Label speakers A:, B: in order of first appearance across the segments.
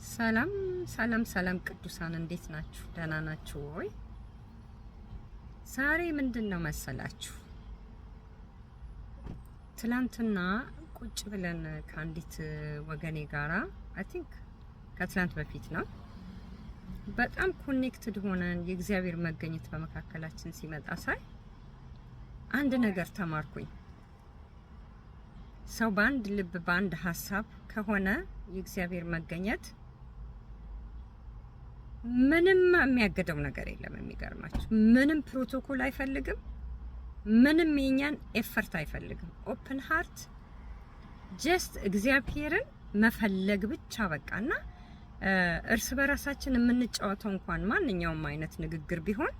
A: ሰላም ሰላም ሰላም ቅዱሳን እንዴት ናችሁ? ደህና ናችሁ ወይ? ዛሬ ምንድነው መሰላችሁ? ትላንትና ቁጭ ብለን ከአንዲት ወገኔ ጋራ አይ ቲንክ ከትላንት በፊት ነው በጣም ኮኔክትድ ሆነን የእግዚአብሔር መገኘት በመካከላችን ሲመጣ ሳይ አንድ ነገር ተማርኩኝ። ሰው በአንድ ልብ በአንድ ሐሳብ ከሆነ የእግዚአብሔር መገኘት ምንም የሚያገደው ነገር የለም። የሚገርማችሁ ምንም ፕሮቶኮል አይፈልግም። ምንም የኛን ኤፈርት አይፈልግም። ኦፕን ሃርት ጀስት እግዚአብሔርን መፈለግ ብቻ በቃና እርስ በራሳችን የምንጫወተው እንኳን ማንኛውም አይነት ንግግር ቢሆን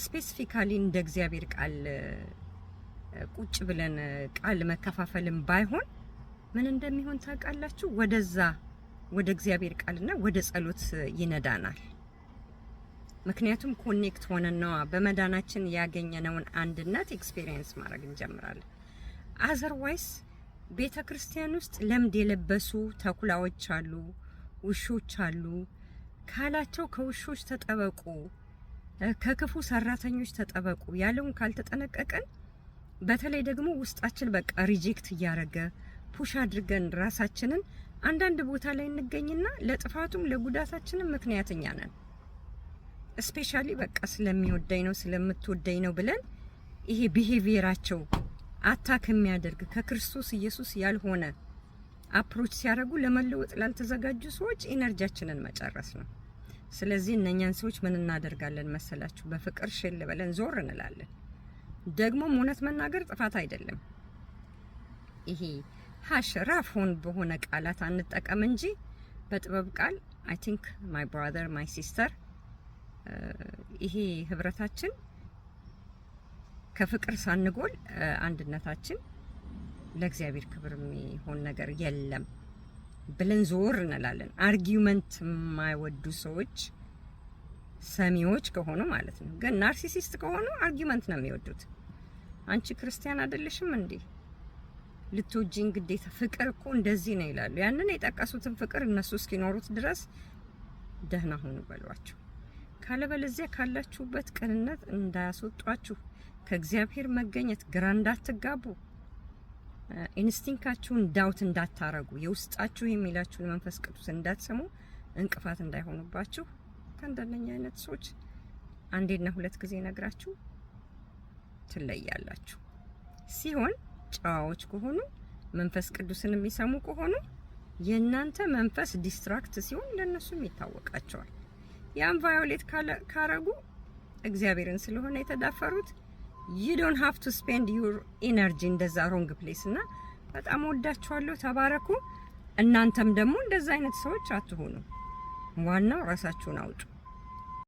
A: ስፔሲፊካሊ እንደ እግዚአብሔር ቃል ቁጭ ብለን ቃል መከፋፈልም ባይሆን ምን እንደሚሆን ታውቃላችሁ? ወደ እግዚአብሔር ቃልና ወደ ጸሎት ይነዳናል። ምክንያቱም ኮኔክት ሆነን ነው በመዳናችን ያገኘነውን አንድነት ኤክስፒሪየንስ ማድረግ እንጀምራለን። አዘርዋይስ ቤተክርስቲያን ውስጥ ለምድ የለበሱ ተኩላዎች አሉ፣ ውሾች አሉ። ካላቸው ከውሾች ተጠበቁ፣ ከክፉ ሰራተኞች ተጠበቁ ያለውን ካልተጠነቀቀን በተለይ ደግሞ ውስጣችን በቃ ሪጀክት እያረገ ፑሽ አድርገን ራሳችንን አንዳንድ ቦታ ላይ እንገኝና ለጥፋቱም ለጉዳታችንም ምክንያተኛ ነን። ስፔሻሊ በቃ ስለሚወደኝ ነው ስለምትወደኝ ነው ብለን ይሄ ቢሄቪየራቸው አታክ የሚያደርግ ከክርስቶስ ኢየሱስ ያልሆነ አፕሮች ሲያደርጉ ለመለወጥ ላልተዘጋጁ ሰዎች ኢነርጂያችንን መጨረስ ነው። ስለዚህ እነኛን ሰዎች ምን እናደርጋለን መሰላችሁ? በፍቅር ሽል ብለን ዞር እንላለን። ደግሞ እውነት መናገር ጥፋት አይደለም። ይሄ ራፎን በሆነ ቃላት አንጠቀም እንጂ በጥበብ ቃል አይ ቲንክ ማይ ብራዘር ማይ ሲስተር ይሄ ህብረታችን ከፍቅር ሳንጎል አንድነታችን ለእግዚአብሔር ክብር የሚሆን ነገር የለም ብለን ዞር እንላለን። አርጊውመንት የማይወዱ ሰዎች ሰሚዎች ከሆኑ ማለት ነው። ግን ናርሲሲስት ከሆኑ አርጊውመንት ነው የሚወዱት። አንቺ ክርስቲያን አይደለሽም እንዴ? ልትወጂኝ ግዴታ ፍቅር እኮ እንደዚህ ነው ይላሉ። ያንን የጠቀሱትን ፍቅር እነሱ እስኪኖሩት ድረስ ደህና ሁኑ በሏቸው። ካለበለዚያ ካላችሁበት ቅንነት እንዳያስወጧችሁ፣ ከእግዚአብሔር መገኘት ግራ እንዳትጋቡ፣ ኢንስቲንክታችሁን ዳውት እንዳታረጉ፣ የውስጣችሁ የሚላችሁን መንፈስ ቅዱስ እንዳትሰሙ፣ እንቅፋት እንዳይሆኑባችሁ ከእንደነኛ አይነት ሰዎች አንዴና ሁለት ጊዜ ነግራችሁ ትለያላችሁ። ሲሆን ጨዋዎች ከሆኑ መንፈስ ቅዱስን የሚሰሙ ከሆኑ የእናንተ መንፈስ ዲስትራክት ሲሆን ለነሱም ይታወቃቸዋል። ያን ቫዮሌት ካረጉ እግዚአብሔርን ስለሆነ የተዳፈሩት you don't have to spend your energy in the wrong place እና በጣም ወዳችኋለሁ። ተባረኩ። እናንተም ደግሞ እንደዛ አይነት ሰዎች አትሆኑ። ዋናው ራሳችሁን አውጡ።